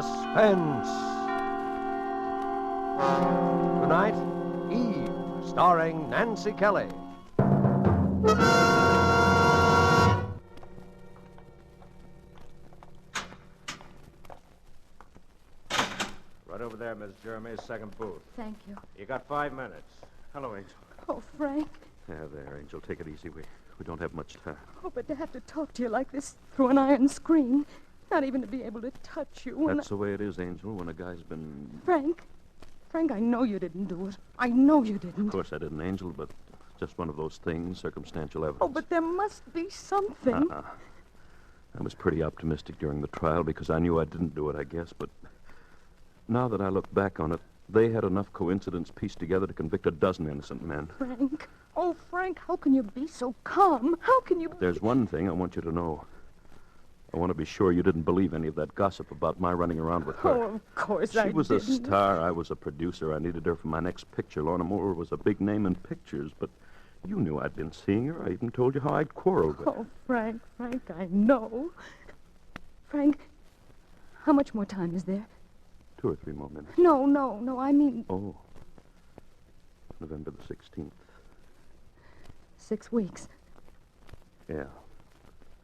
Suspense. Tonight, Eve, starring Nancy Kelly. Right over there, Miss Jeremy, second booth. Thank you. You got 5 minutes. Hello, Angel. Oh, Frank. Yeah, there, Angel. Take it easy. We don't have much time. Oh, but to have to talk to you like this through an iron screen, not even to be able to touch you when That's the way it is, Angel, when a guy's been... Frank, I know you didn't do it. I know you didn't. Of course I didn't, Angel, but just one of those things, circumstantial evidence. Oh, but there must be something. I was pretty optimistic during the trial because I knew I didn't do it, I guess, but now that I look back on it, they had enough coincidence pieced together to convict a dozen innocent men. Frank. Oh, Frank, how can you be so calm? How can you... There's one thing I want you to know. I want to be sure you didn't believe any of that gossip about my running around with her. Oh, of course I She was didn't. a star. I was a producer. I needed her for my next picture. Lorna Moore was a big name in pictures, but you knew I'd been seeing her. I even told you how I'd quarreled with her. Oh, Frank, I know. Frank, how much more time is there? 2 or 3 more minutes. No, I mean... Oh. November the 16th. 6 weeks. Yeah.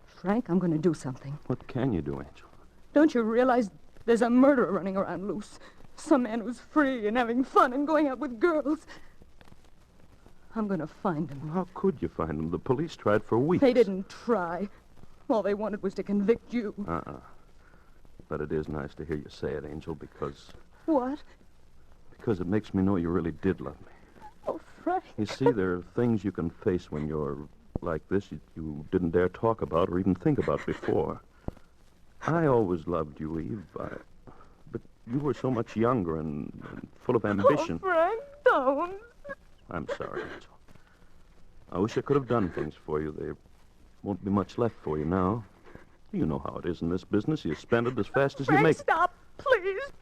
Frank, I'm going to do something. What can you do, Angel? Don't you realize there's a murderer running around loose? Some man who's free and having fun and going out with girls. I'm going to find him. How could you find him? The police tried for weeks. They didn't try. All they wanted was to convict you. But it is nice to hear you say it, Angel, because... What? Because it makes me know you really did love me. Oh, Frank. You see, there are things you can face when you're like this you didn't dare talk about or even think about before. I always loved you, Eve, but you were so much younger and full of ambition. Oh, Frank, don't. I'm sorry, Angel. I wish I could have done things for you. There won't be much left for you now. You know how it is in this business. You spend it as fast as Frank, you make it. Stop.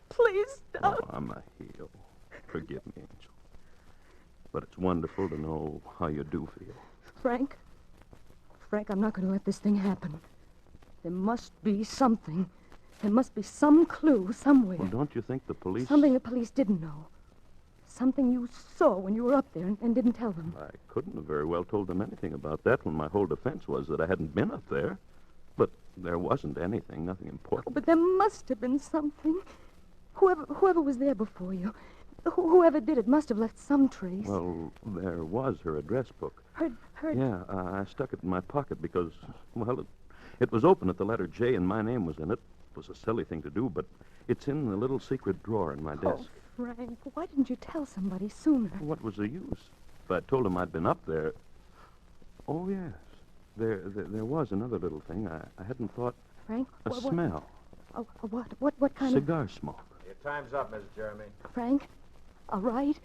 Please stop. Oh, I'm a heel. Forgive me, Angel. But it's wonderful to know how you do feel. Frank, I'm not going to let this thing happen. There must be something. There must be some clue somewhere. Well, don't you think the police... Something the police didn't know. Something you saw when you were up there and didn't tell them. I couldn't have very well told them anything about that when my whole defense was that I hadn't been up there. But there wasn't anything, nothing important. Oh, but there must have been something. Whoever was there before you, whoever did it must have left some trace. Well, there was her address book. Her... Yeah, I stuck it in my pocket because, well, it was open at the letter J and my name was in it. It was a silly thing to do, but it's in the little secret drawer in my desk. Oh, Frank, why didn't you tell somebody sooner? What was the use? If I'd told him I'd been up there... Oh, yes. There was another little thing. I hadn't thought... Frank? A smell. Oh, what kind of... Cigar smoke. Your time's up, Miss Jeremy. Frank, I'll write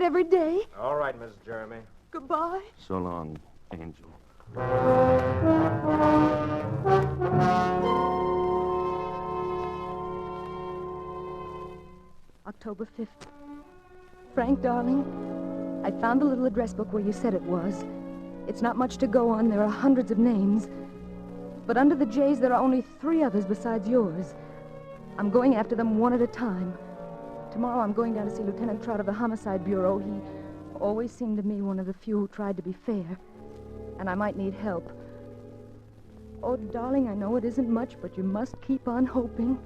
every day. All right, Miss Jeremy. Goodbye. So long, Angel. October 5th. Frank, darling, I found the little address book where you said it was. It's not much to go on. There are hundreds of names. But under the J's, there are only 3 others besides yours. I'm going after them one at a time. Tomorrow I'm going down to see Lieutenant Trout of the Homicide Bureau. He always seemed to me one of the few who tried to be fair. And I might need help. Oh, darling, I know it isn't much, but you must keep on hoping.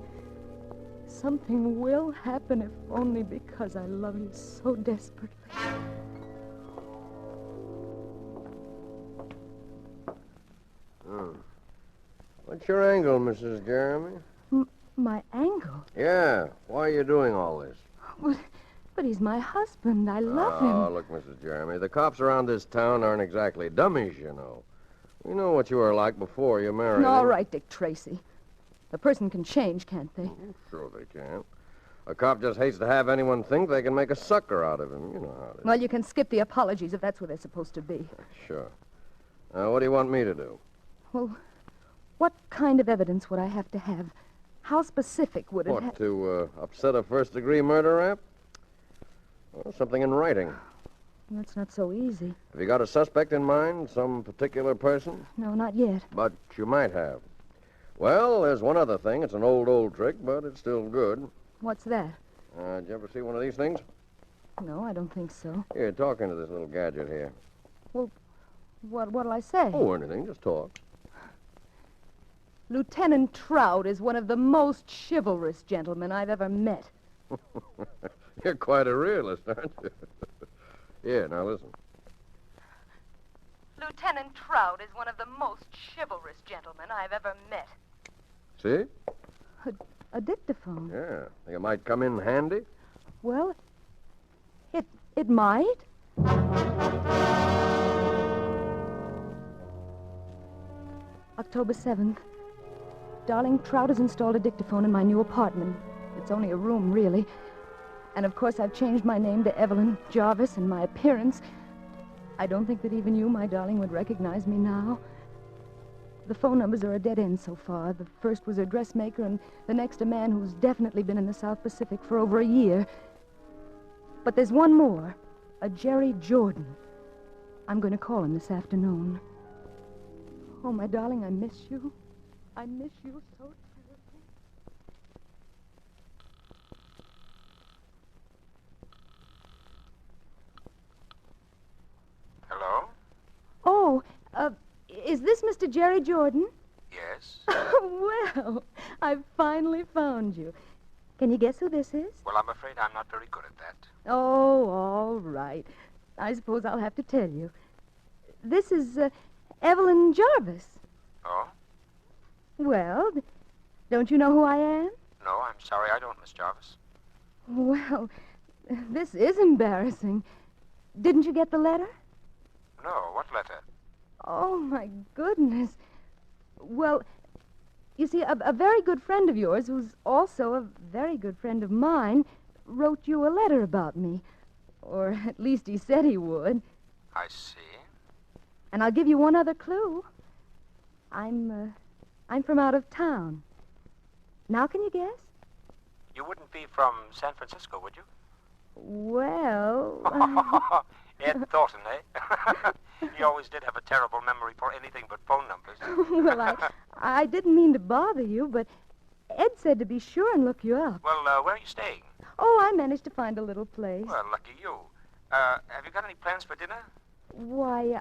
Something will happen, if only because I love you so desperately. What's your angle, Mrs. Jeremy? My angle? Yeah, why are you doing all this? But he's my husband. I love him. Oh, look, Mrs. Jeremy, the cops around this town aren't exactly dummies, you know. We know what you were like before you married All him. right, Dick Tracy. A person can change, can't they? Sure they can. A cop just hates to have anyone think they can make a sucker out of him. You know how it is. Well, you can skip the apologies if that's where they're supposed to be. Sure. What do you want me to do? Well, what kind of evidence would I have to have? How specific would it What, to upset a first-degree murder rap? Well, something in writing. That's not so easy. Have you got a suspect in mind? Some particular person? No, not yet. But you might have. Well, there's one other thing. It's an old trick, but it's still good. What's that? Did you ever see one of these things? No, I don't think so. Here, talk into this little gadget here. What'll I say? Oh, anything. Just talk. Lieutenant Trout is one of the most chivalrous gentlemen I've ever met. You're quite a realist, aren't you? Yeah, now listen. Lieutenant Trout is one of the most chivalrous gentlemen I've ever met. See? A dictaphone. Yeah. Think it might come in handy? Well, it might. October 7th. Darling, Trout has installed a dictaphone in my new apartment. It's only a room, really. And of course, I've changed my name to Evelyn Jarvis, and my appearance. I don't think that even you, my darling, would recognize me now. The phone numbers are a dead end so far. The first was a dressmaker, and the next a man who's definitely been in the South Pacific for over a year. But there's one more, a Jerry Jordan. I'm going to call him this afternoon. Oh, my darling, I miss you. I miss you so terribly. Hello? Oh, is this Mr. Jerry Jordan? Yes? Well, I've finally found you. Can you guess who this is? Well, I'm afraid I'm not very good at that. Oh, all right. I suppose I'll have to tell you. This is Evelyn Jarvis. Oh? Well, don't you know who I am? No, I'm sorry, I don't, Miss Jarvis. Well, this is embarrassing. Didn't you get the letter? No, what letter? Oh, my goodness. Well, you see, a very good friend of yours, who's also a very good friend of mine, wrote you a letter about me. Or at least he said he would. I see. And I'll give you one other clue. I'm from out of town. Now can you guess? You wouldn't be from San Francisco, would you? Well... Ed Thornton, eh? He always did have a terrible memory for anything but phone numbers. Well, I didn't mean to bother you, but Ed said to be sure and look you up. Well, where are you staying? Oh, I managed to find a little place. Well, lucky you. Have you got any plans for dinner? Why,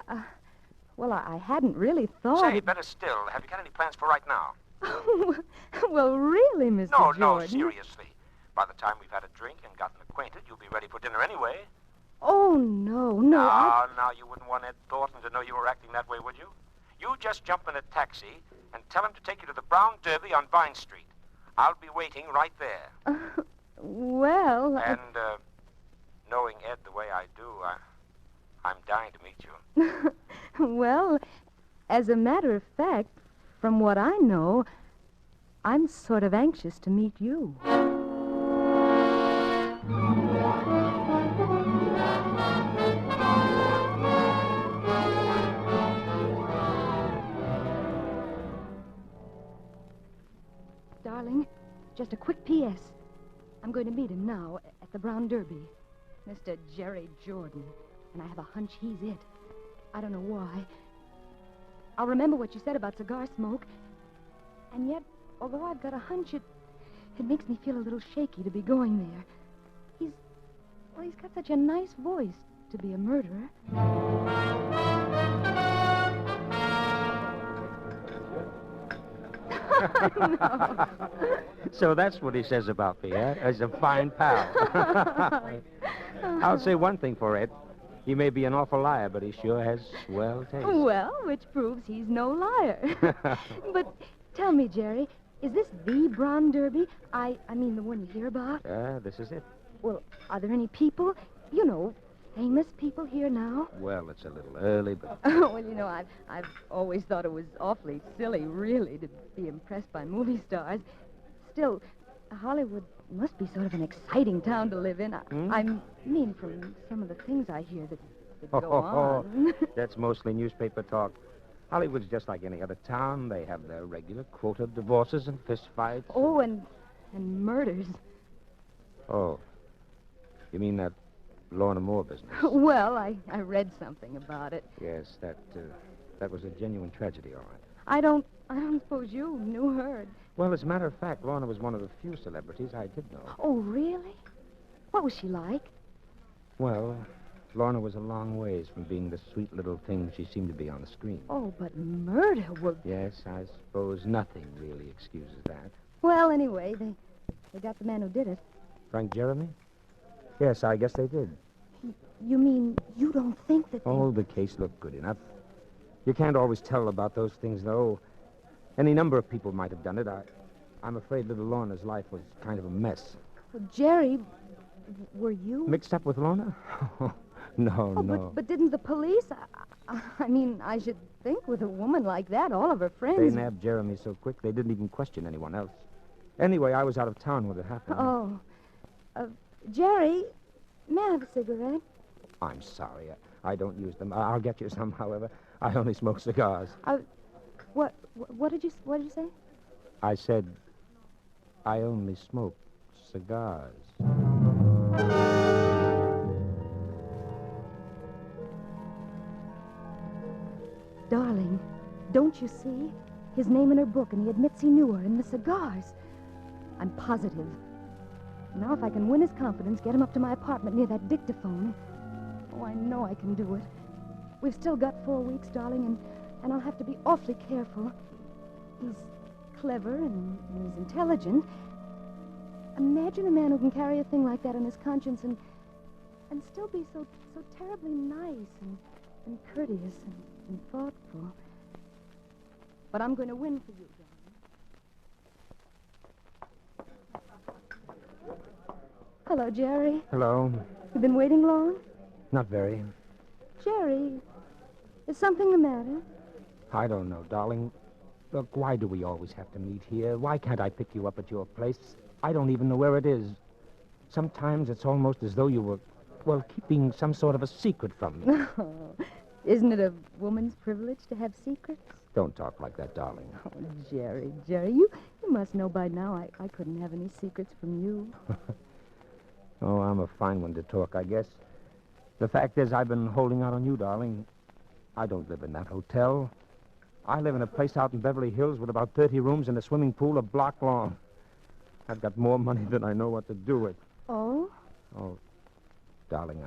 well, I hadn't really thought... Say, better still, have you got any plans for right now? Well, really, Mr. No, Jordan. seriously. By the time we've had a drink and gotten acquainted, you'll be ready for dinner anyway. Oh, no. Now, you wouldn't want Ed Thornton to know you were acting that way, would you? You just jump in a taxi and tell him to take you to the Brown Derby on Vine Street. I'll be waiting right there. Well... And, knowing Ed the way I do, I'm dying to meet you. Well, as a matter of fact, from what I know, I'm sort of anxious to meet you. Darling, just a quick P.S. I'm going to meet him now at the Brown Derby. Mr. Jerry Jordan. And I have a hunch he's it. I don't know why. I'll remember what you said about cigar smoke. And yet, although I've got a hunch, it makes me feel a little shaky to be going there. He's got such a nice voice to be a murderer. No. So that's what he says about me, eh? As a fine pal. I'll say one thing for Ed. He may be an awful liar, but he sure has swell taste. Well, which proves he's no liar. But tell me, Jerry, is this the Brown Derby? I mean the one you hear about? This is it. Well, are there any people, you know, famous people here now? Well, it's a little early, but... Well, you know, I've always thought it was awfully silly, really, to be impressed by movie stars. Still, Hollywood must be sort of an exciting town to live in. I mean, from some of the things I hear that go on. That's mostly newspaper talk. Hollywood's just like any other town. They have their regular quota of divorces and fistfights. Oh, and murders. Oh. You mean that Lorna Moore business? Well, I read something about it. Yes, that was a genuine tragedy, all right. I don't I don't suppose you knew her. Well, as a matter of fact, Lorna was one of the few celebrities I did know. Oh, really? What was she like? Well, Lorna was a long ways from being the sweet little thing she seemed to be on the screen. Oh, but murder was... Yes, I suppose nothing really excuses that. Well, anyway, they got the man who did it. Frank Jeremy? Yes, I guess they did. You mean you don't think that they... Oh, the case looked good enough. You can't always tell about those things, though. Any number of people might have done it. I'm afraid little Lorna's life was kind of a mess. Well, Jerry, were you... Mixed up with Lorna? No, Oh, no. but didn't the police... I mean, I should think with a woman like that, all of her They friends... nabbed Jeremy so quick they didn't even question anyone else. Anyway, I was out of town when it happened. Oh. Jerry, may I have a cigarette? I'm sorry. I don't use them. I'll get you some, however. I only smoke cigars. What did you say? I said I only smoke cigars. Darling, don't you see? His name in her book, and he admits he knew her, and the cigars. I'm positive. Now, if I can win his confidence, get him up to my apartment near that dictaphone. Oh, I know I can do it. We've still got 4 weeks, darling, and I'll have to be awfully careful. He's clever and he's intelligent. Imagine a man who can carry a thing like that on his conscience and still be so terribly nice and courteous and thoughtful. But I'm going to win for you, darling. Hello, Jerry. Hello. You been waiting long? Not very. Jerry, is something the matter? I don't know, darling. Look, why do we always have to meet here? Why can't I pick you up at your place? I don't even know where it is. Sometimes it's almost as though you were, well, keeping some sort of a secret from me. Oh, isn't it a woman's privilege to have secrets? Don't talk like that, darling. Oh, Jerry, you must know by now I couldn't have any secrets from you. Oh, I'm a fine one to talk, I guess. The fact is, I've been holding out on you, darling. I don't live in that hotel. I live in a place out in Beverly Hills with about 30 rooms and a swimming pool a block long. I've got more money than I know what to do with. Oh? Oh, darling,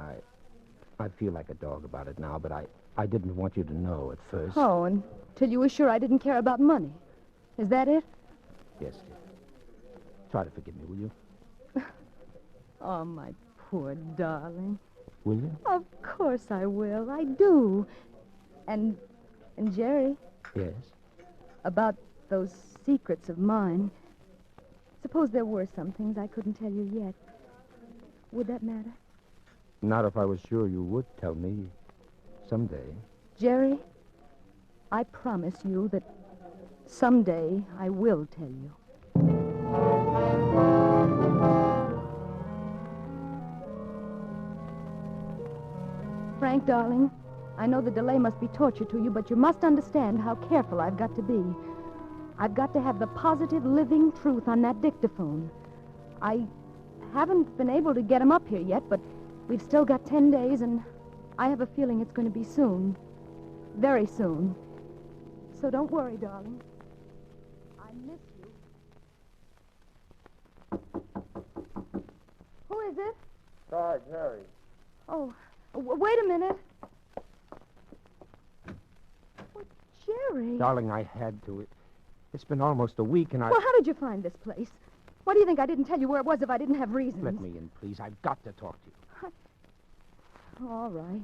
I feel like a dog about it now, but I didn't want you to know at first. Oh, until you were sure I didn't care about money. Is that it? Yes, dear. Try to forgive me, will you? Oh, my poor darling. Will you? Of course I will. I do. And Jerry, Yes. about those secrets of mine, suppose there were some things I couldn't tell you yet. Would that matter? Not if I was sure you would tell me someday. Jerry, I promise you that someday I will tell you. Frank, darling, I know the delay must be torture to you, but you must understand how careful I've got to be. I've got to have the positive, living truth on that dictaphone. I haven't been able to get him up here yet, but we've still got 10 days, and I have a feeling it's going to be soon. Very soon. So don't worry, darling. I miss you. Who is it? Sarge, Harry. Oh, wait a minute. Well, Jerry. Darling, I had to. It's been almost a week, and Well, how did you find this place? Why do you think I didn't tell you where it was if I didn't have reasons? Let me in, please. I've got to talk to you. All right.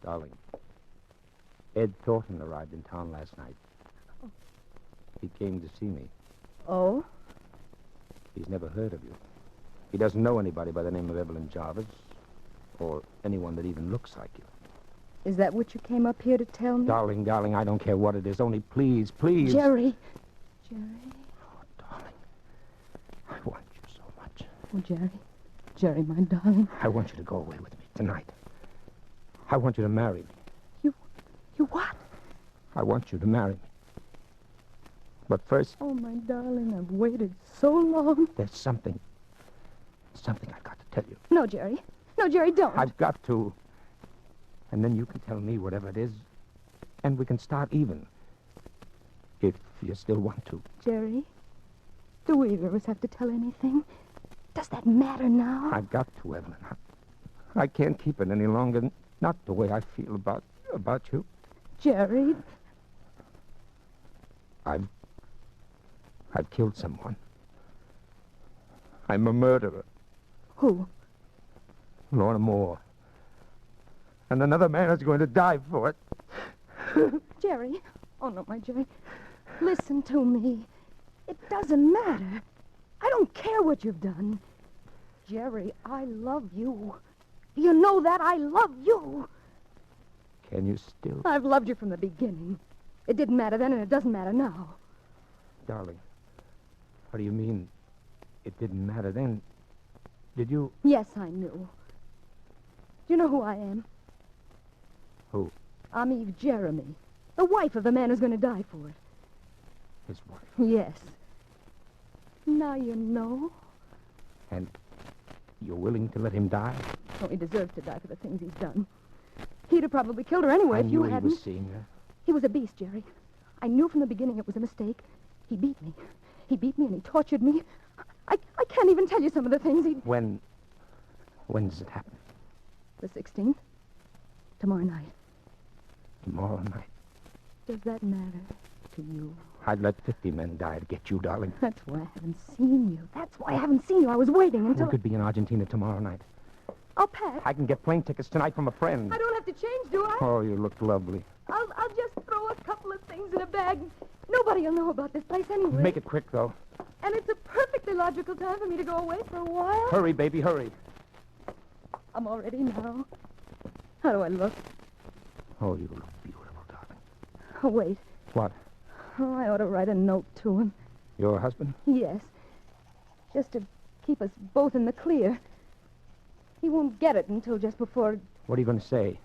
Darling, Ed Thornton arrived in town last night. Oh. He came to see me. Oh? He's never heard of you. He doesn't know anybody by the name of Evelyn Jarvis, or anyone that even looks like you. Is that what you came up here to tell me? Darling, I don't care what it is. Only please. Jerry. Oh, darling, I want you so much. Oh, Jerry, my darling. I want you to go away with me tonight. I want you to marry me. You what? I want you to marry me. But first, Oh, my darling, I've waited so long. there's something I've got to tell you. No, Jerry. No, Jerry, don't. I've got to. And then you can tell me whatever it is. And we can start even. If you still want to. Jerry, do we either of us have to tell anything? Does that matter now? I've got to, Evelyn. I can't keep it any longer. Not the way I feel about you. Jerry, I've killed someone. I'm a murderer. who? Lorna Moore. And another man is going to die for it. Jerry. Oh, no, my Jerry. Listen to me. It doesn't matter. I don't care what you've done. Jerry, I love you. You know that? I love you. Can you still? I've loved you from the beginning. It didn't matter then, and it doesn't matter now. Darling, what do you mean it didn't matter then? Did you? Yes, I knew. Do you know who I am? Who? I'm Eve Jeremy, the wife of the man who's going to die for it. His wife. Yes. Now you know. And you're willing to let him die? Oh, he deserves to die for the things he's done. He'd have probably killed her anyway if you I knew hadn't. he was seeing her. He was a beast, Jerry. I knew from the beginning it was a mistake. He beat me. He beat me and he tortured me. I can't even tell you some of the things he... When does it happen? The 16th? Tomorrow night. Tomorrow night. Does that matter to you? I'd let 50 men die to get you, darling. That's why I haven't seen you. That's why I haven't seen you. I was waiting until... We could be in Argentina tomorrow night. I'll pack. I can get plane tickets tonight from a friend. I don't have to change, do I? Oh, you look lovely. I'll just throw a couple of things in a bag. Nobody will know about this place anyway. Make it quick, though. And it's a perfectly logical time for me to go away for a while. Hurry, baby, hurry. I'm all ready now. How do I look? Oh, you look beautiful, darling. Oh, wait. What? Oh, I ought to write a note to him. Your husband? Yes. Just to keep us both in the clear. He won't get it until just before... What are you going to say?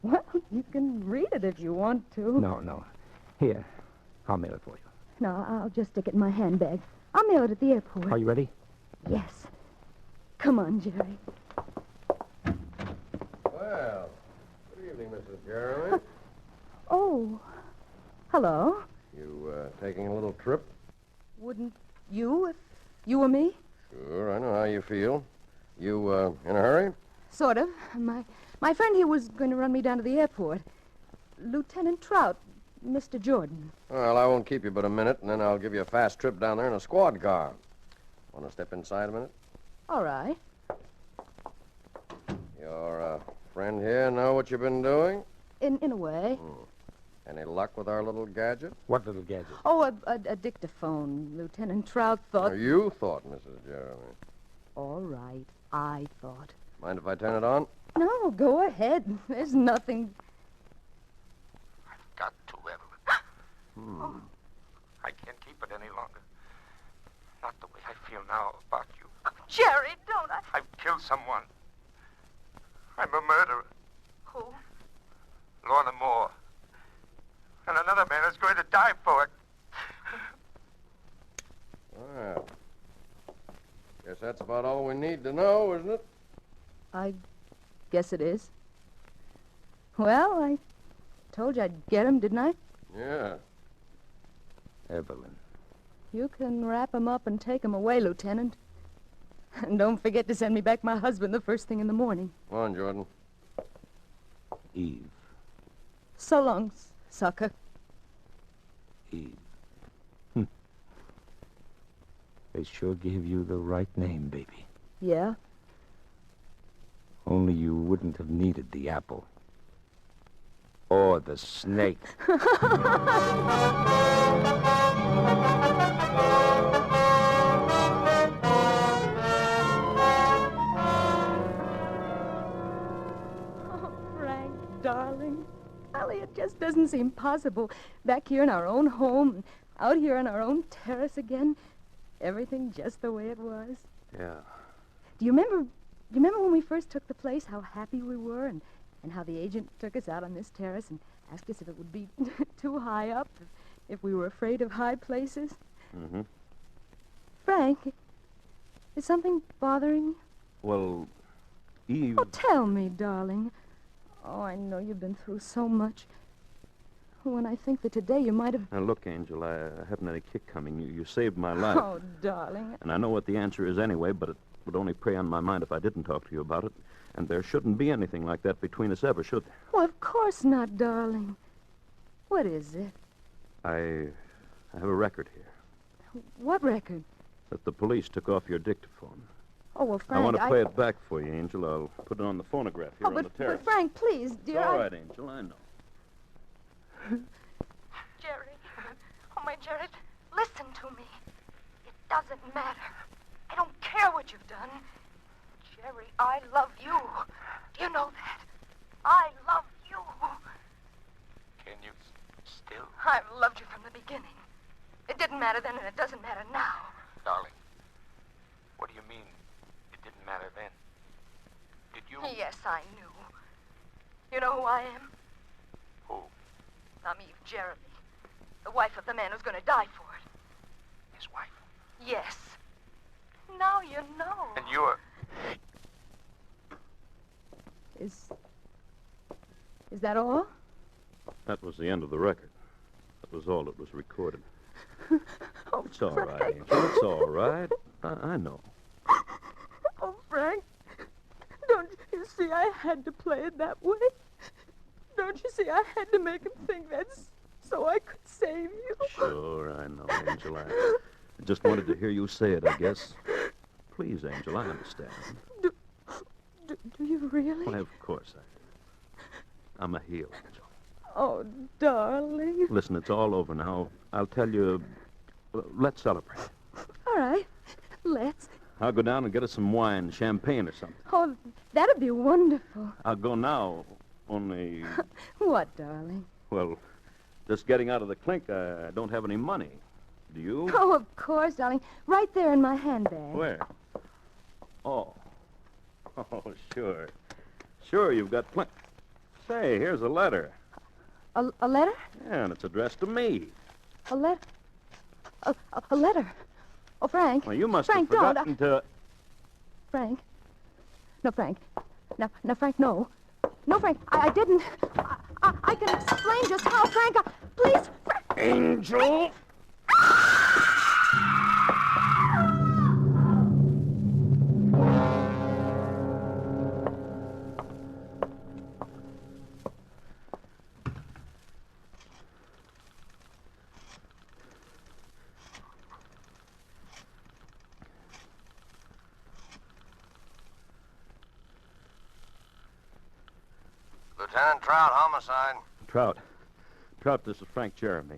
Well, you can read it if you want to. No. Here, I'll mail it for you. No, I'll just stick it in my handbag. I'll mail it at the airport. Are you ready? Yes. Come on, Jerry. Well, good evening, Mrs. Jeremy. Oh, hello. You, taking a little trip? Wouldn't you if you were me? Sure, I know how you feel. You, in a hurry? Sort of. My friend here was going to run me down to the airport. Lieutenant Trout, Mr. Jordan. Well, I won't keep you but a minute, and then I'll give you a fast trip down there in a squad car. Want to step inside a minute? All right. Your, friend here know what you've been doing? In a way. Any luck with our little gadget? What little gadget? Oh, a dictaphone. Lieutenant Trout thought... Or you thought, Mrs. Jeremy. All right, I thought. Mind if I turn it on? No, go ahead. There's nothing... I've got to, Evelyn. I can't keep it any longer. Not the way I feel now about you. Jerry, don't I... I've killed someone. I'm a murderer. Who? Lorna Moore. And another man is going to die for it. Well, guess that's about all we need to know, isn't it? I guess it is. Well, I told you I'd get him, didn't I? Yeah. Evelyn. You can wrap him up and take him away, Lieutenant. And don't forget to send me back my husband the first thing in the morning. Come on, Jordan. Eve. So long, sucker. Eve. They sure gave you the right name, baby. Yeah? Only you wouldn't have needed the apple. Or the snake. Oh, Frank, darling. Ellie, it just doesn't seem possible. Back here in our own home, out here on our own terrace again. Everything just the way it was. Yeah. Do you remember when we first took the place, how happy we were, and how the agent took us out on this terrace and asked us if it would be too high up, if we were afraid of high places? Mm-hmm. Frank, is something bothering you? Well, Eve... Oh, tell me, darling. Oh, I know you've been through so much. When I think that today you might have... Now, look, Angel, I haven't any kick coming. You saved my life. Oh, darling. And I know what the answer is anyway, but it would only prey on my mind if I didn't talk to you about it. And there shouldn't be anything like that between us ever, should there? Well, of course not, darling. What is it? I have a record here What record? that the police took off your dictaphone. Oh, well, Frank, I want to play it back for you, Angel. I'll put it on the phonograph here Oh, on the terrace. but Frank, please, dear. It's all right, Angel. I know. Jerry. Oh, my Jerry, listen to me. It doesn't matter. I don't care what you've done. Jerry, I love you. Do you know that? I love you. Can you still? I've loved you from the beginning. It didn't matter then, and it doesn't matter now. Darling, what do you mean it didn't matter then? Did you... Yes, I knew. You know who I am? Who? I'm Eve Jeremy, the wife of the man who's going to die for it. His wife? Yes. Now you know. And you're... Is that all? That was the end of the record. That was all that was recorded. Oh, It's all right, Frank. Angel. It's all right. I know. Oh, Frank. Don't you see I had to play it that way? Don't you see I had to make him think that's so I could save you? Sure, I know, Angel. I just wanted to hear you say it, I guess. Please, Angel, I understand. Do you really? Why, of course I do. I'm a heel, Angel. Oh, darling. Listen, it's all over now. I'll tell you. Let's celebrate. All right. Let's. I'll go down and get us some wine, champagne or something. Oh, that'd be wonderful. I'll go now, only, What, darling? well, just getting out of the clink, I don't have any money. Do you? Oh, of course, darling. Right there in my handbag. Where? Oh. Oh, sure. Sure, you've got plenty. Say, here's a letter. A letter? Yeah, and it's addressed to me. A letter? A letter? Oh, Frank. Well, you must Frank, have don't. forgotten to... Frank. No, Frank. No, Frank, no. No, Frank, I didn't. I can explain just how, Frank. Please, Frank. Angel! Lieutenant Trout, homicide. Trout, this is Frank Jeremy.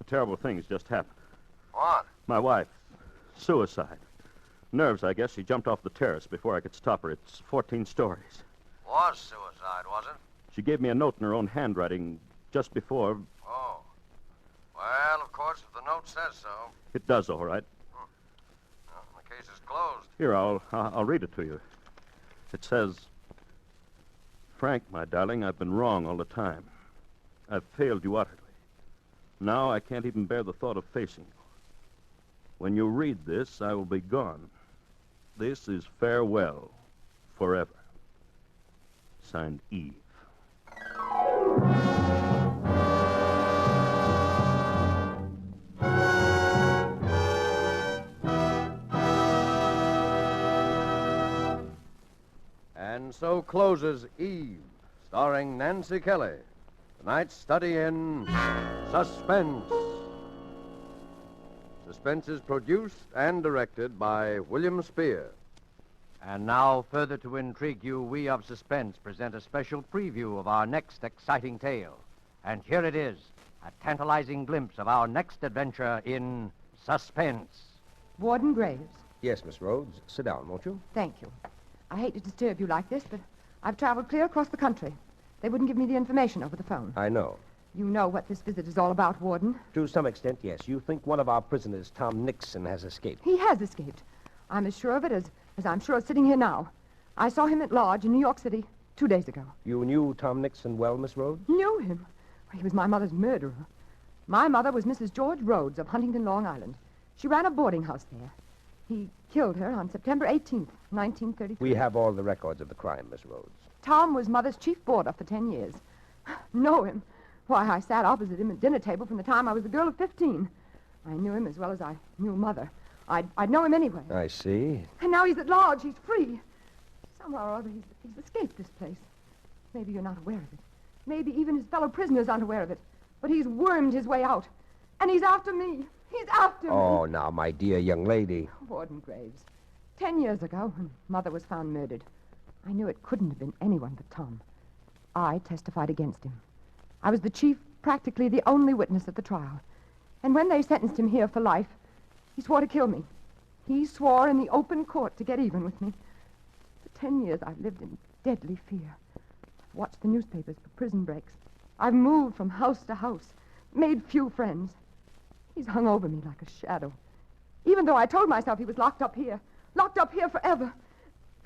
A terrible thing's just happened. What? My wife, suicide. Nerves, I guess. She jumped off the terrace before I could stop her. It's 14 stories. Was suicide, was it? She gave me a note in her own handwriting just before. Oh. Well, of course, if the note says so. It does, all right. Well, the case is closed. Here, I'll read it to you. It says, Frank, my darling, I've been wrong all the time. I've failed you utterly. Now I can't even bear the thought of facing you. When you read this, I will be gone. This is farewell forever. Signed, Eve. And so closes Eve, starring Nancy Kelly. Tonight's study in suspense. Suspense is produced and directed by William Spear. And now, further to intrigue you, we of Suspense present a special preview of our next exciting tale. And here it is, a tantalizing glimpse of our next adventure in Suspense. Warden Graves. Yes, Miss Rhodes. Sit down, won't you? Thank you. I hate to disturb you like this, but I've traveled clear across the country. They wouldn't give me the information over the phone. I know. You know what this visit is all about, Warden. To some extent, yes. You think one of our prisoners, Tom Nixon, has escaped. He has escaped. I'm as sure of it as I'm sure of sitting here now. I saw him at Lodge in New York City 2 days ago. You knew Tom Nixon well, Miss Rhodes? Knew him? He was my mother's murderer. My mother was Mrs. George Rhodes of Huntington, Long Island. She ran a boarding house there. He killed her on September 18th, 1933. We have all the records of the crime, Miss Rhodes. Tom was Mother's chief boarder for 10 years. Know him? Why, I sat opposite him at dinner table from the time I was a girl of 15. I knew him as well as I knew Mother. I'd know him anyway. I see. And now he's at large. He's free. Somehow or other, he's escaped this place. Maybe you're not aware of it. Maybe even his fellow prisoners aren't aware of it. But he's wormed his way out. And he's after me. He's after me. Oh, now, my dear young lady. Warden Graves. 10 years ago, when Mother was found murdered, I knew it couldn't have been anyone but Tom. I testified against him. I was the chief, practically the only witness at the trial. And when they sentenced him here for life, he swore to kill me. He swore in the open court to get even with me. For 10 years, I've lived in deadly fear. I've watched the newspapers for prison breaks. I've moved from house to house, made few friends. He's hung over me like a shadow. Even though I told myself he was locked up here forever.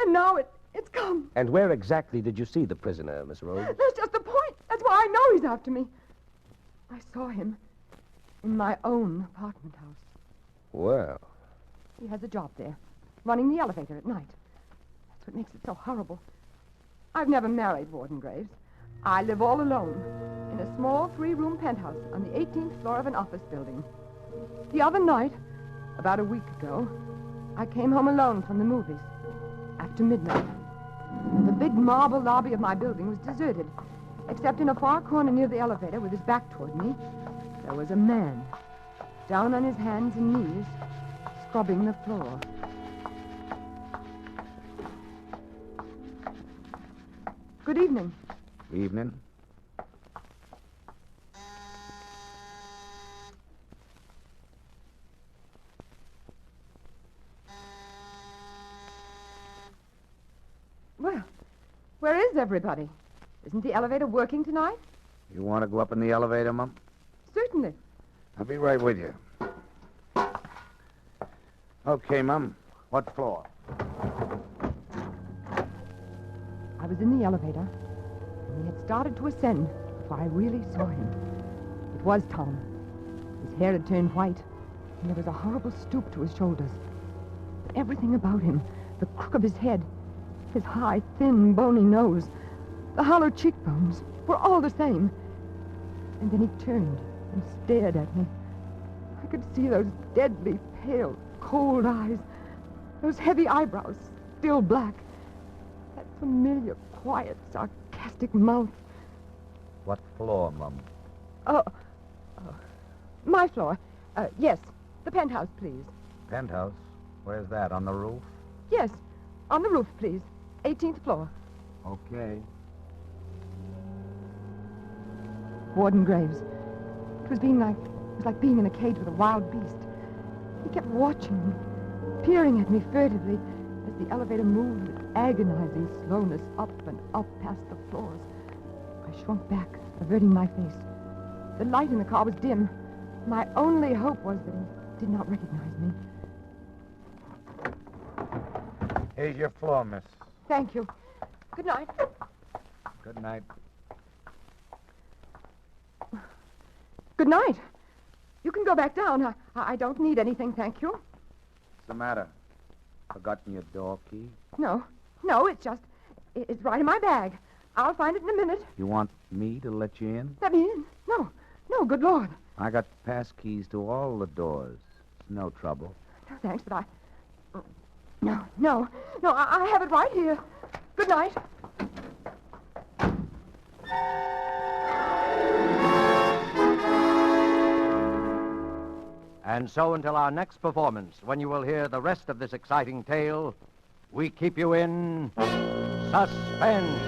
And now it's come. And where exactly did you see the prisoner, Miss Rhodes? That's just the point. That's why I know he's after me. I saw him in my own apartment house. Well, He has a job there, running the elevator at night. That's what makes it so horrible. I've never married Warden Graves. I live all alone in a small 3-room penthouse on the 18th floor of an office building. The other night, about a week ago, I came home alone from the movies after midnight. And the big marble lobby of my building was deserted, except in a far corner near the elevator with his back toward me, there was a man, down on his hands and knees, scrubbing the floor. Good evening. Evening. Well, where is everybody? Isn't the elevator working tonight? You want to go up in the elevator, Mum? Certainly. I'll be right with you. Okay, Mum. What floor? I was in the elevator, and he had started to ascend before I really saw him. It was Tom. His hair had turned white, and there was a horrible stoop to his shoulders. But everything about him, the crook of his head, his high, thin, bony nose, the hollow cheekbones, were all the same. And then he turned and stared at me. I could see those deadly, pale, cold eyes, those heavy eyebrows, still black, that familiar, quiet, sarcastic mouth. What floor, Mum? My floor. Yes, the penthouse, please. Penthouse? Where's that, on the roof? Yes, on the roof, please. 18th floor. Okay. Warden Graves. It was like being in a cage with a wild beast. He kept watching me, peering at me furtively as the elevator moved with agonizing slowness up and up past the floors. I shrunk back, averting my face. The light in the car was dim. My only hope was that he did not recognize me. Here's your floor, miss. Thank you. Good night. Good night. Good night. You can go back down. I don't need anything, thank you. What's the matter? Forgotten your door key? No, it's right in my bag. I'll find it in a minute. You want me to let you in? Let me in. No, good Lord. I got pass keys to all the doors. It's no trouble. No, thanks, but No, I have it right here. Good night. And so until our next performance, when you will hear the rest of this exciting tale, we keep you in suspense.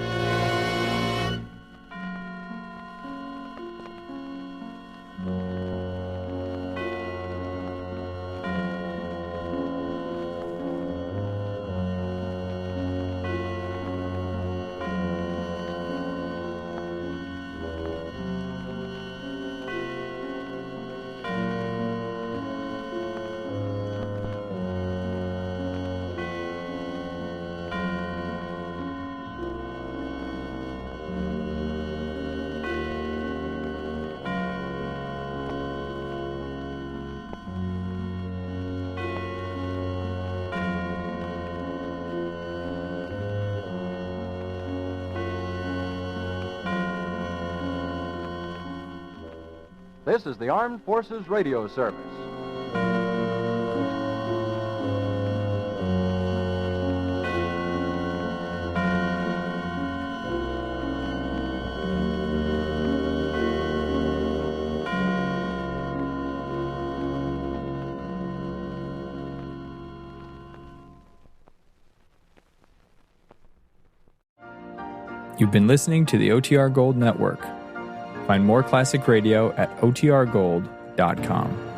This is the Armed Forces Radio Service. You've been listening to the OTR Gold Network. Find more classic radio at otrgold.com.